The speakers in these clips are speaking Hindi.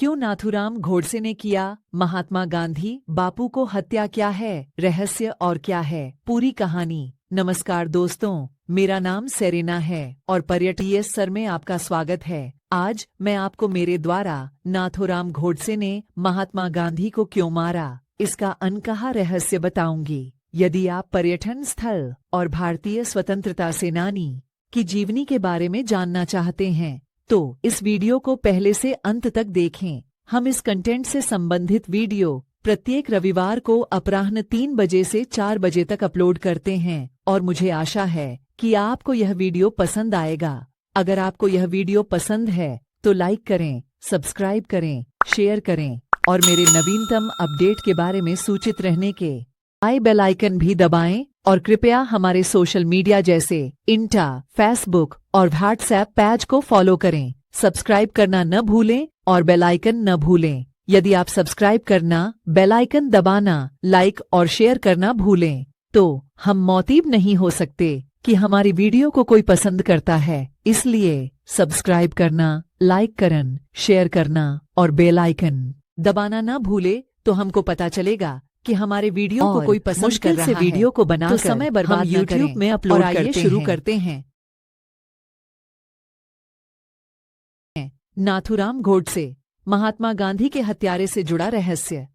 क्यों नाथूराम गोडसे ने किया महात्मा गांधी बापू को हत्या? क्या है रहस्य और क्या है पूरी कहानी? नमस्कार दोस्तों, मेरा नाम सेरेना है और पर्यटन सर में आपका स्वागत है। आज मैं आपको मेरे द्वारा नाथूराम गोडसे ने महात्मा गांधी को क्यों मारा इसका अनकहा रहस्य बताऊंगी। यदि आप पर्यटन स्थल और भारतीय स्वतंत्रता सेनानी की जीवनी के बारे में जानना चाहते हैं तो इस वीडियो को पहले से अंत तक देखें। हम इस कंटेंट से संबंधित वीडियो प्रत्येक रविवार को अपराह्न 3 बजे से 4 बजे तक अपलोड करते हैं और मुझे आशा है कि आपको यह वीडियो पसंद आएगा। अगर आपको यह वीडियो पसंद है तो लाइक करें, सब्सक्राइब करें, शेयर करें और मेरे नवीनतम अपडेट के बारे में सूचित रहने के बेल आइकन भी दबाएं और कृपया हमारे सोशल मीडिया जैसे इंस्टा, फेसबुक और व्हाट्सएप पेज को फॉलो करें। सब्सक्राइब करना न भूलें और बेल आइकन न भूलें। यदि आप सब्सक्राइब करना, बेल आइकन दबाना, लाइक और शेयर करना भूलें तो हम मोतीब नहीं हो सकते कि हमारी वीडियो को कोई पसंद करता है। इसलिए सब्सक्राइब करना, लाइक करना, शेयर करना और बेल आइकन दबाना न भूले तो हमको पता चलेगा कि हमारे वीडियो को कोई पसंद कर रहा है। वीडियो को बनाकर तो समय बर्बाद यूट्यूब में अपलोड करते शुरू करते हैं। नाथूराम गोडसे महात्मा गांधी के हत्यारे से जुड़ा रहस्य।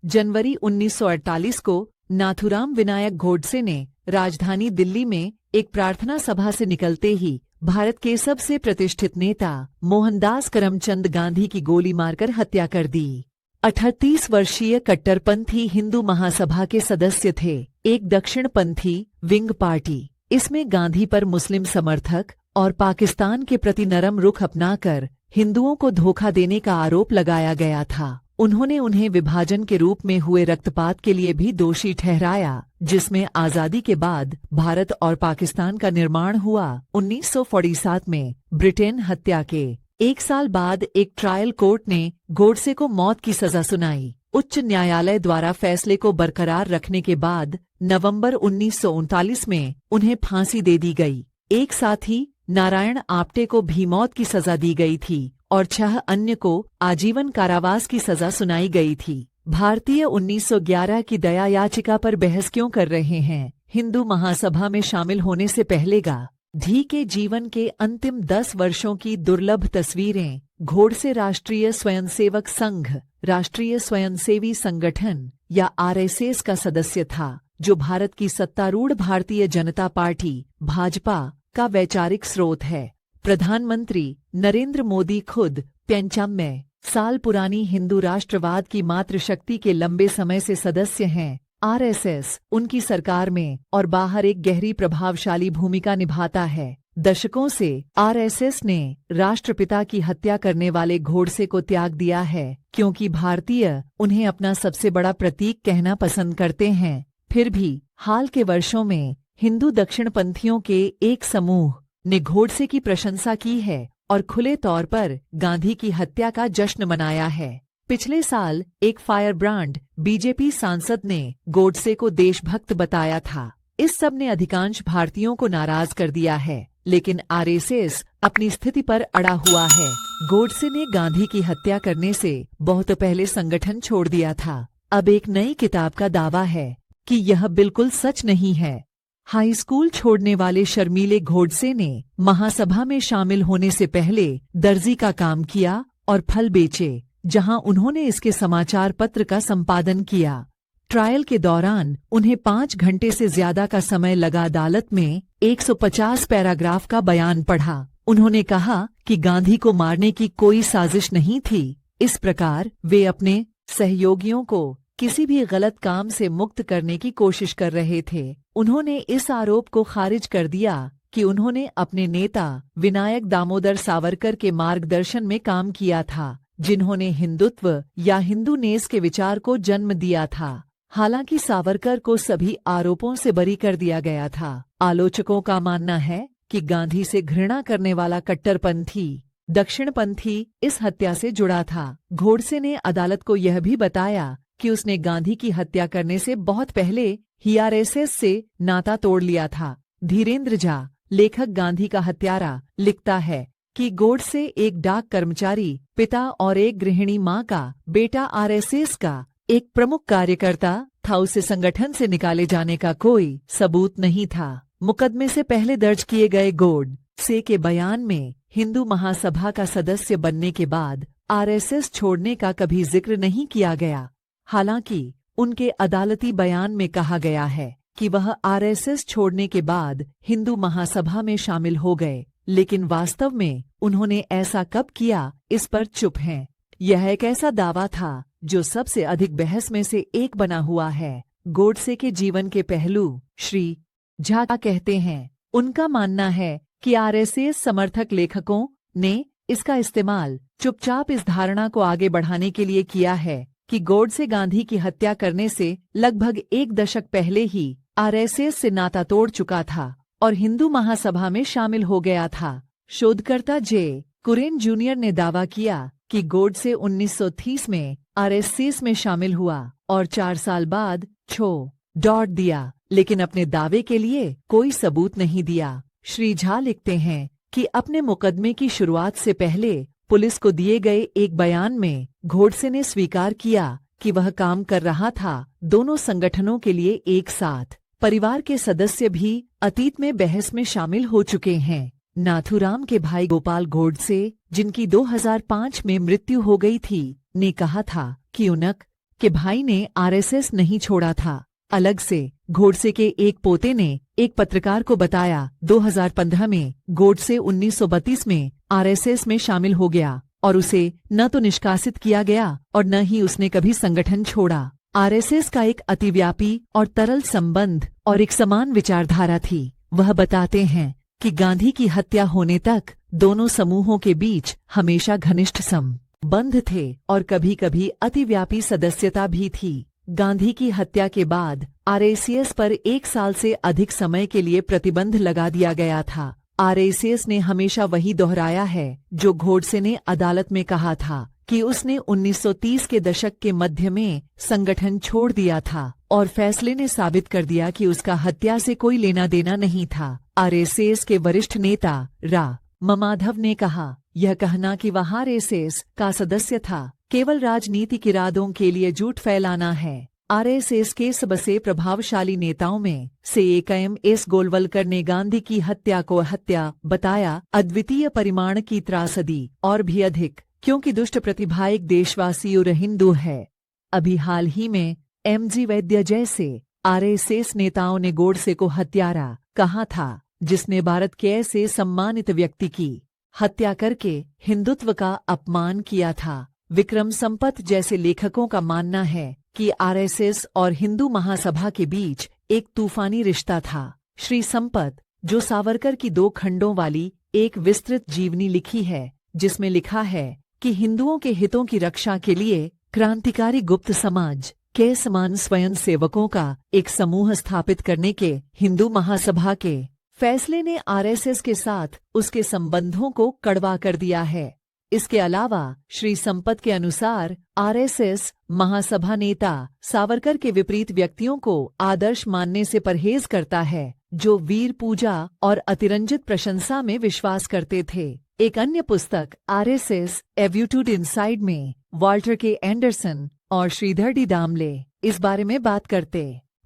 जनवरी 1948 को नाथूराम विनायक गोडसे ने राजधानी दिल्ली में एक प्रार्थना सभा से निकलते ही भारत के सबसे प्रतिष्ठित नेता मोहनदास करमचंद गांधी की गोली मारकर हत्या कर दी। 38 वर्षीय कट्टरपंथी हिंदू महासभा के सदस्य थे, एक दक्षिणपंथी विंग पार्टी। इसमें गांधी पर मुस्लिम समर्थक और पाकिस्तान के प्रति नरम रुख अपनाकर हिंदुओं को धोखा देने का आरोप लगाया गया था। उन्होंने उन्हें विभाजन के रूप में हुए रक्तपात के लिए भी दोषी ठहराया, जिसमें आजादी के बाद भारत और पाकिस्तान का निर्माण हुआ। 1947 में ब्रिटेन हत्या के 1 साल बाद एक ट्रायल कोर्ट ने गोडसे को मौत की सजा सुनाई। उच्च न्यायालय द्वारा फैसले को बरकरार रखने के बाद नवंबर 1939 में उन्हें फांसी दे दी गई। एक साथी नारायण आप्टे को भी मौत की सजा दी गई थी और 6 अन्य को आजीवन कारावास की सजा सुनाई गई थी। भारतीय 1911 की दया याचिका पर बहस क्यों कर रहे हैं? हिंदू महासभा में शामिल होने से पहले गांधी के जीवन के अंतिम 10 वर्षों की दुर्लभ तस्वीरें। गोडसे राष्ट्रीय स्वयंसेवक संघ, राष्ट्रीय स्वयंसेवी संगठन या आरएसएस का सदस्य था, जो भारत की सत्तारूढ़ भारतीय जनता पार्टी भाजपा का वैचारिक स्रोत है। प्रधानमंत्री नरेंद्र मोदी खुद 95 साल पुरानी हिंदू राष्ट्रवाद की मातृशक्ति के लंबे समय से सदस्य हैं। आरएसएस उनकी सरकार में और बाहर एक गहरी प्रभावशाली भूमिका निभाता है। दशकों से आरएसएस ने राष्ट्रपिता की हत्या करने वाले गोडसे को त्याग दिया है, क्योंकि भारतीय उन्हें अपना सबसे बड़ा प्रतीक कहना पसंद करते हैं। फिर भी हाल के वर्षों में हिंदू दक्षिणपंथियों के एक समूह ने गोडसे की प्रशंसा की है और खुले तौर पर गांधी की हत्या का जश्न मनाया है। पिछले साल एक फायरब्रांड बीजेपी सांसद ने गोडसे को देशभक्त बताया था। इस सब ने अधिकांश भारतीयों को नाराज कर दिया है, लेकिन आरएसएस अपनी स्थिति पर अड़ा हुआ है। गोडसे ने गांधी की हत्या करने से बहुत पहले संगठन छोड़ दिया था। अब एक नई किताब का दावा है कि यह बिल्कुल सच नहीं है। हाई स्कूल छोड़ने वाले शर्मीले गोडसे ने महासभा में शामिल होने से पहले दर्जी का काम किया और फल बेचे, जहां उन्होंने इसके समाचार पत्र का संपादन किया। ट्रायल के दौरान उन्हें 5 घंटे से ज्यादा का समय लगा। अदालत में 150 पैराग्राफ का बयान पढ़ा। उन्होंने कहा कि गांधी को मारने की कोई साजिश नहीं थी। इस प्रकार वे अपने सहयोगियों को किसी भी गलत काम से मुक्त करने की कोशिश कर रहे थे। उन्होंने इस आरोप को खारिज कर दिया कि उन्होंने अपने नेता विनायक दामोदर सावरकर के मार्गदर्शन में काम किया था, जिन्होंने हिंदुत्व या हिंदू नेस के विचार को जन्म दिया था। हालांकि सावरकर को सभी आरोपों से बरी कर दिया गया था। आलोचकों का मानना है कि गांधी से घृणा करने वाला कट्टरपंथी दक्षिणपंथी इस हत्या से जुड़ा था। गोडसे ने अदालत को यह भी बताया कि उसने गांधी की हत्या करने से बहुत पहले ही आरएसएस से नाता तोड़ लिया था। धीरेन्द्र झा, लेखक गांधी का हत्यारा, लिखता है कि गोडसे एक डाक कर्मचारी पिता और एक गृहिणी मां का बेटा आरएसएस का एक प्रमुख कार्यकर्ता था, उसे संगठन से निकाले जाने का कोई सबूत नहीं था। मुकदमे से पहले दर्ज किए गए गोडसे के बयान में हिंदू महासभा का सदस्य बनने के बाद आरएसएस छोड़ने का कभी जिक्र नहीं किया गया। हालांकि उनके अदालती बयान में कहा गया है कि वह आरएसएस छोड़ने के बाद हिंदू महासभा में शामिल हो गए, लेकिन वास्तव में उन्होंने ऐसा कब किया इस पर चुप हैं। यह एक ऐसा दावा था जो सबसे अधिक बहस में से एक बना हुआ है। गोडसे के जीवन के पहलू श्री झा कहते हैं, उनका मानना है कि आरएसएस समर्थक लेखकों ने इसका इस्तेमाल चुपचाप इस धारणा को आगे बढ़ाने के लिए किया है कि गोडसे गांधी की हत्या करने से लगभग एक दशक पहले ही आरएसएस से नाता तोड़ चुका था और हिंदू महासभा में शामिल हो गया था। शोधकर्ता जे कुरेन जूनियर ने दावा किया कि गोडसे 1930 में आरएसएस में शामिल हुआ और 4 साल बाद छोड़ दिया, लेकिन अपने दावे के लिए कोई सबूत नहीं दिया। श्री झा लिखते हैं कि अपने मुकदमे की शुरुआत से पहले पुलिस को दिए गए एक बयान में गोडसे ने स्वीकार किया कि वह काम कर रहा था दोनों संगठनों के लिए एक साथ। परिवार के सदस्य भी अतीत में बहस में शामिल हो चुके हैं। नाथूराम के भाई गोपाल गोडसे, जिनकी 2005 में मृत्यु हो गई थी, ने कहा था कि उनके भाई ने आरएसएस नहीं छोड़ा था। अलग से गोडसे के एक पोते ने एक पत्रकार को बताया 2015 में गोडसे 1932 में आरएसएस में शामिल हो गया और उसे न तो निष्कासित किया गया और न ही उसने कभी संगठन छोड़ा। आरएसएस का एक अतिव्यापी और तरल संबंध और एक समान विचारधारा थी। वह बताते हैं कि गांधी की हत्या होने तक दोनों समूहों के बीच हमेशा घनिष्ठ संबंध थे और कभी कभी अतिव्यापी सदस्यता भी थी। गांधी की हत्या के बाद आरएसएस पर 1 साल से अधिक समय के लिए प्रतिबंध लगा दिया गया था। आरएसएस ने हमेशा वही दोहराया है जो गोडसे ने अदालत में कहा था कि उसने 1930 के दशक के मध्य में संगठन छोड़ दिया था और फैसले ने साबित कर दिया कि उसका हत्या से कोई लेना देना नहीं था। आरएसएस के वरिष्ठ नेता रा ममाधव ने कहा, यह कहना कि वह आरएसएस का सदस्य था केवल राजनीतिक इरादों के लिए झूठ फैलाना है। आरएसएस के सबसे प्रभावशाली नेताओं में से एक एस गोलवलकर ने गांधी की हत्या को हत्या बताया, अद्वितीय परिमाण की त्रासदी और भी अधिक, क्योंकि दुष्ट प्रतिभा एक देशवासी और हिंदू है। अभी हाल ही में एमजी वैद्य जैसे आरएसएस नेताओं ने गोडसे को हत्यारा कहा था, जिसने भारत के ऐसे सम्मानित व्यक्ति की हत्या करके हिंदुत्व का अपमान किया था। विक्रम संपत जैसे लेखकों का मानना है कि आरएसएस और हिंदू महासभा के बीच एक तूफानी रिश्ता था। श्री संपत, जो सावरकर की 2 खंडों वाली एक विस्तृत जीवनी लिखी है, जिसमें लिखा है कि हिंदुओं के हितों की रक्षा के लिए क्रांतिकारी गुप्त समाज के समान स्वयं सेवकों का एक समूह स्थापित करने के हिंदू महासभा के फैसले ने आरएसएस के साथ उसके संबंधों को कड़वा कर दिया है। इसके अलावा श्री संपत के अनुसार आरएसएस महासभा नेता सावरकर के विपरीत व्यक्तियों को आदर्श मानने से परहेज करता है, जो वीर पूजा और अतिरंजित प्रशंसा में विश्वास करते थे। एक अन्य पुस्तक आरएसएस एव्यूट्यूड इनसाइड में वॉल्टर के एंडरसन और श्रीधर डी दामले इस बारे में बात करते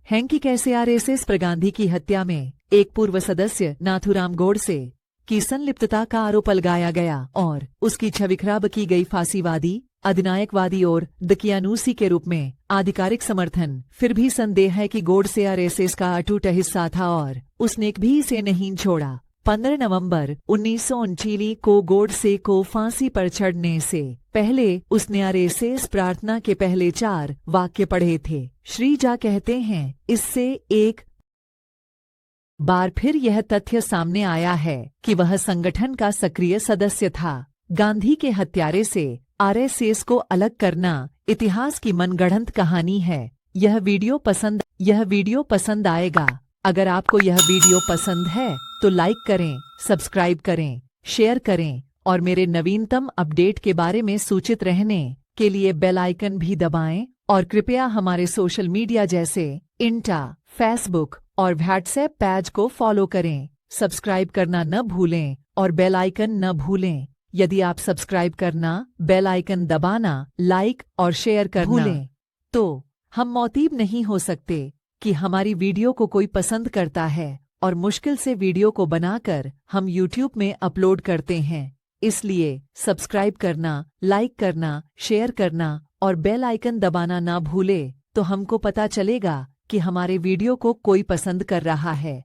हैं कि कैसे आरएसएस पर गांधी की हत्या में एक पूर्व सदस्य नाथूराम गोडसे की संलिप्तता का आरोप लगाया गया और उसकी छवि खराब की गई फांसीवादी, अधिनायकवादी और दकियानूसी के रूप में आधिकारिक समर्थन। फिर भी संदेह है कि गोडसे आरएसएस का अटूट हिस्सा था और उसने भी इसे नहीं छोड़ा। 15 नवंबर 1939 को गोडसे को फांसी पर चढ़ने से पहले उसने आरएसएस प्रार्थना के पहले 4 वाक्य पढ़े थे। श्री झा कहते हैं, इससे एक बार फिर यह तथ्य सामने आया है कि वह संगठन का सक्रिय सदस्य था। गांधी के हत्यारे से आरएसएस को अलग करना इतिहास की मनगढ़ंत कहानी है। यह वीडियो पसंद आएगा। अगर आपको यह वीडियो पसंद है तो लाइक करें, सब्सक्राइब करें, शेयर करें और मेरे नवीनतम अपडेट के बारे में सूचित रहने के लिए बेल आइकन भी दबाएं और कृपया हमारे सोशल मीडिया जैसे इंस्टा, फेसबुक और व्हाट्सएप पेज को फॉलो करें। सब्सक्राइब करना न भूलें और बेल आइकन न भूलें। यदि आप सब्सक्राइब करना, बेल आइकन दबाना, लाइक और शेयर करना भूलें, तो हम मोतीब नहीं हो सकते कि हमारी वीडियो को कोई पसंद करता है और मुश्किल से वीडियो को बनाकर हम यूट्यूब में अपलोड करते हैं। इसलिए सब्सक्राइब करना, लाइक करना, शेयर करना और बेल आइकन दबाना ना भूले, तो हमको पता चलेगा कि हमारे वीडियो को कोई पसंद कर रहा है।